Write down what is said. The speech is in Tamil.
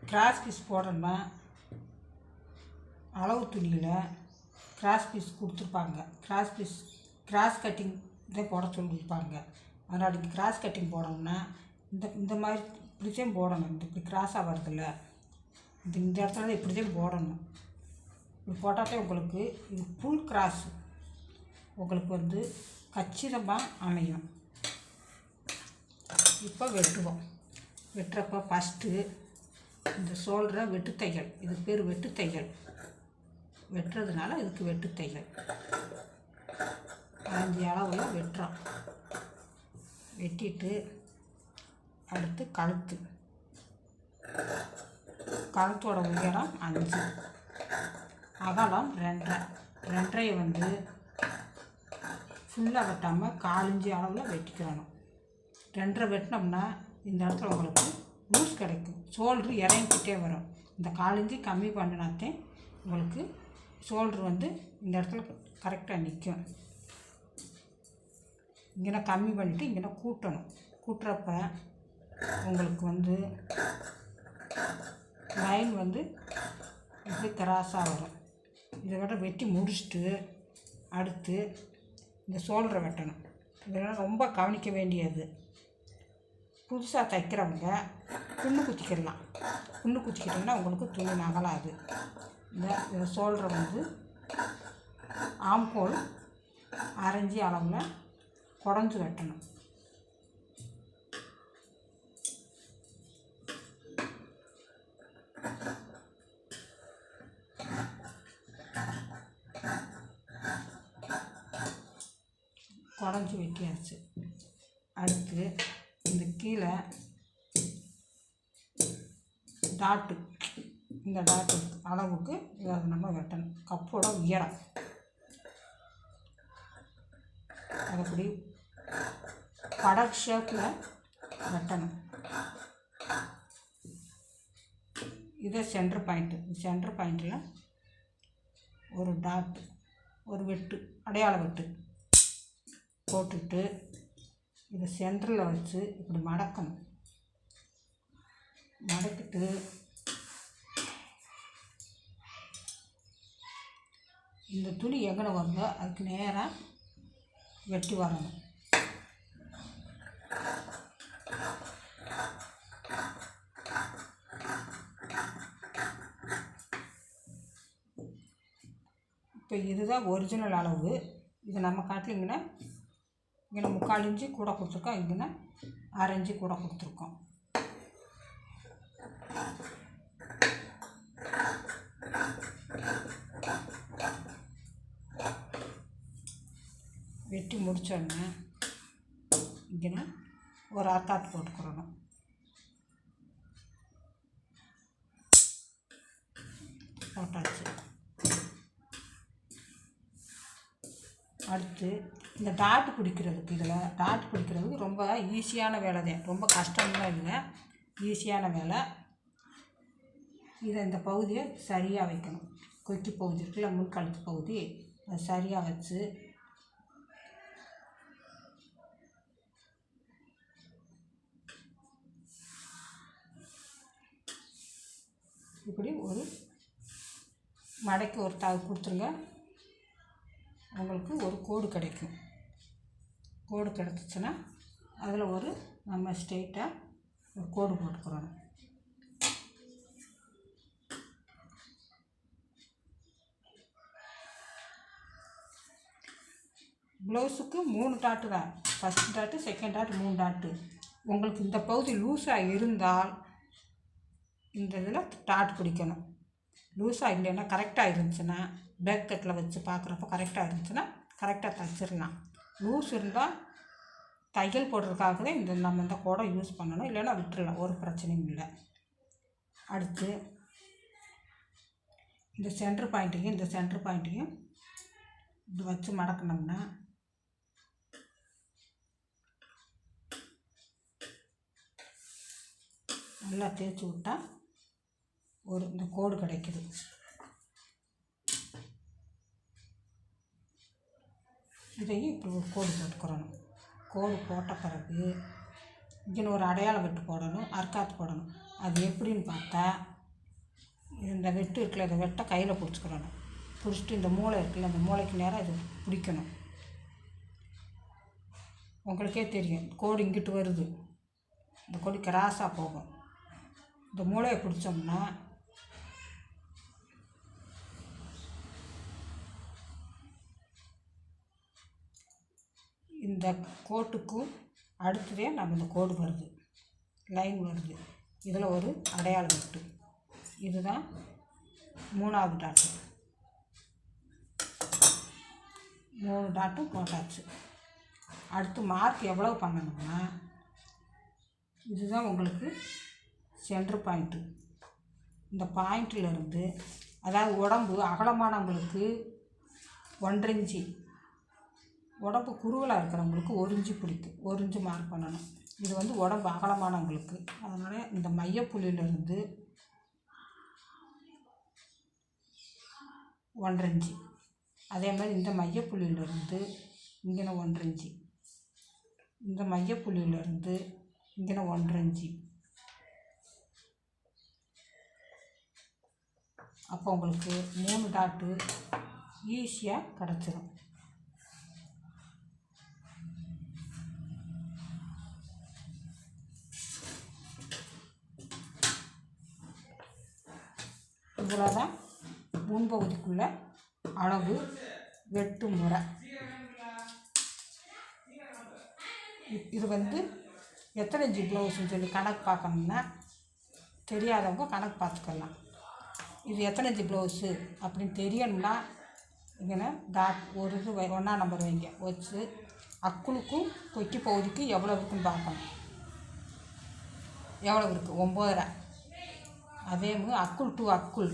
கிராஸ் பீஸ் போடணும்னா அளவு துணியில் கிராஸ் பீஸ் கொடுத்துருப்பாங்க. கிராஸ் கட்டிங் இதை போட சொல்லியிருப்பாங்க. அதனால் இங்கே கிராஸ் கட்டிங் போடணும்னா இந்த மாதிரி இப்படித்தான் போடணும். இப்படி கிராஸாக வருதில்ல, இந்த இடத்துல இப்படித்தான் போடணும். இப்படி போட்டாலே உங்களுக்கு இது ஃபுல் கிராஸ் உங்களுக்கு கச்சிதமாக அமையும். இப்போ வெட்டுவோம். வெட்டுறப்ப ஃபஸ்ட்டு இந்த ஷோல்டரை வெட்டு தையல், இதுக்கு பேர் வெட்டு தையல். வெட்டுறதுனால இதுக்கு வெட்டு தையல். 5 அளவில் வெட்டுறோம். வெட்டிட்டு அடுத்து கழுத்தோட உயரம் 5, அகலம் 2.5 ஃபுல்லாக வெட்டாமல் 1/4 இன்ச்சு அளவில் வெட்டிக்கிறணும். 2.5 வெட்டினோம்னா இந்த இடத்துல உங்களுக்கு லூஸ் கிடைக்கும். ஷோல்ட்ரு இறங்கிக்கிட்டே வரும். இந்த 1/4 இன்ச்சு கம்மி பண்ணினாத்தே உங்களுக்கு ஷோல்ட்ரு இந்த இடத்துல கரெக்டாக நிற்கும். இங்கே கம்மி பண்ணிவிட்டு இங்கே கூட்டணும். கூட்டுறப்ப உங்களுக்கு லைன் இப்படி கிராஸாக வரும். இதை விட வெட்டி முடிச்சுட்டு அடுத்து இந்த ஷோல்டரை வெட்டணும். இதெல்லாம் ரொம்ப கவனிக்க வேண்டியது. புதுசாக தைக்கிறவங்க புண்ணு குத்திக்கிடலாம். புண்ணு குத்திக்கிட்டிங்கன்னா உங்களுக்கு துணி நகலாது. இந்த ஷோல்டரை ஆம்கோல் 1/2 இன்ச்சு அளவில் குடஞ்சி வெட்டணும். குடஞ்சி வெட்டியாச்சு. அடுத்து இந்த கீழே டாட்டு, இந்த டாட்டு அளவுக்கு இதை நம்ம வெட்டணும். கப்போட உயரம் அதுபடி படக் ஷேப்பில் வெட்டணும். இதை சென்டர் பாயிண்டில் ஒரு டாட், ஒரு வெட்டு, அடையாள வெட்டு போட்டுட்டு இதை சென்டரில் வச்சு இப்படி மடக்கணும். மடக்கிட்டு இந்த துணி எங்கே வருதோ அதுக்கு நேராக வெட்டி வரணும். இப்போ இதுதான் ஒரிஜினல் அளவு. இது நம்ம காட்டிலிங்கன்னா இங்கே 3/4 இன்ச்சு கூட கொடுத்துருக்கோம், இங்கே 1/2 இன்ச்சு கூட கொடுத்துருக்கோம். வெட்டி முடித்தோடனே இங்கே ஒரு அத்தாட்டு போட்டுக்கிறணும். போட்டாச்சு. அடுத்து இந்த டாட்டு பிடிக்கிறதுக்கு ரொம்ப ஈஸியான வேலை தான். ரொம்ப கஷ்டம்லாம் இல்லை, ஈஸியான வேலை. இதை இந்த பகுதியை சரியாக வைக்கணும். கொக்கி பகுதி இருக்குல்ல, முன்கழுத்து பகுதி, அதை சரியாக வச்சு இப்படி ஒரு மடக்கி ஒரு கொடுத்துருங்க. உங்களுக்கு ஒரு கோடு கிடைக்கும். கோடு கிடச்சிச்சின்னா அதில் நம்ம ஸ்ட்ரெயிட்டாக ஒரு கோடு போட்டுக்கிறோம். ப்ளவுஸுக்கு 3 டாட்டு தான். First dot, second dot, 3 dot. உங்களுக்கு இந்த பகுதி லூஸாக இருந்தால் இந்த இதில் டாட் பிடிக்கணும். லூஸாக இல்லைன்னா கரெக்டாக இருந்துச்சுன்னா பேக் கட்டில் வச்சு பார்க்குறப்ப கரெக்டாக இருந்துச்சுன்னா கரெக்டாக தைச்சிடலாம். லூஸ் இருந்தால் தையல் போடுறதுக்காக தான் நம்ம இந்த கோடை யூஸ் பண்ணணும், இல்லைன்னா விட்டுடலாம், ஒரு பிரச்சனையும் இல்லை. அடுத்து இந்த சென்டர் பாயிண்ட்டையும் இது வச்சு மடக்கணும்னா நல்லா தேய்ச்சி விட்டால் இந்த கோடு கிடைக்குது. இதையும் இப்படி ஒரு கோடு போட்டுக்கிறணும். கோடு போட்ட பிறகு இங்கே ஒரு அடையாளம் வெட்டு போடணும், அர்க்காத்து போடணும். அது எப்படின்னு பார்த்தா, இந்த வெட்டு இருக்குல்ல, இதை வெட்டை கையில் பிடிச்சிக்கிறணும். பிடிச்சிட்டு இந்த மூளை இருக்குல்ல, அந்த மூளைக்கு நேராக இது பிடிக்கணும். உங்களுக்கே தெரியும், கோடு இங்கிட்டு வருது, இந்த கொடி கிராஸாக போகும். இந்த மூளையை பிடிச்சோம்னா இந்த கோட்டுக்கும் அடுத்ததே நம்ம இந்த கோடு வருது, லைன் வருது. இதில் ஒரு அடையாளம் வெட்டு. இதுதான் 3வது டாட்டு. 3 டாட்டும் போட்டாச்சு. அடுத்து மார்க் எவ்வளோ பண்ணணும்னா, இதுதான் உங்களுக்கு சென்ட்ரு பாயிண்ட்டு. இந்த பாயிண்ட்டிலேருந்து, அதாவது உடம்பு அகலமானவங்களுக்கு 1.5 இன்ச்சு, உடம்பு குறுகலாக இருக்கிறவங்களுக்கு 1 இன்ச்சு பிடிக்கும். 1 இன்ச்சு மார்க் பண்ணணும். இது வந்து உடம்பு அகலமானவங்களுக்கு. அதனால் இந்த மையப்புள்ளியிலேருந்து 1.5 இன்ச்சு, அதே மாதிரி இந்த மையப்புள்ளியிலேருந்து இங்கே 1.5 இன்ச்சு, இந்த மையப்புள்ளியிலேருந்து இங்கே 1.5 இன்ச்சு. அப்போ உங்களுக்கு 3 டாட்டு ஈஸியாக கிடச்சிரும். இவ்வளோதான் முன்பகுதிக்குள்ள அளவு வெட்டு முறை. இது வந்து எத்தனை இன்ச்சு ப்ளவுஸ்ன்னு சொல்லி கணக்கு பார்க்கணும்னா, தெரியாதவங்க கணக்கு பார்த்துக்கலாம். இது எத்தனை இன்ச்சு ப்ளவுஸு அப்படின்னு தெரியணும்னா, இங்கே டாட் ஒரு இது 1ஆம் நம்பர் வைங்க. வச்சு அக்குளுக்கும் கொக்கி பகுதிக்கு எவ்வளோ இருக்குன்னு பார்க்கணும். எவ்வளோ இருக்குது? 9.5. அதே மாதிரி அக்குள் டு அக்குள்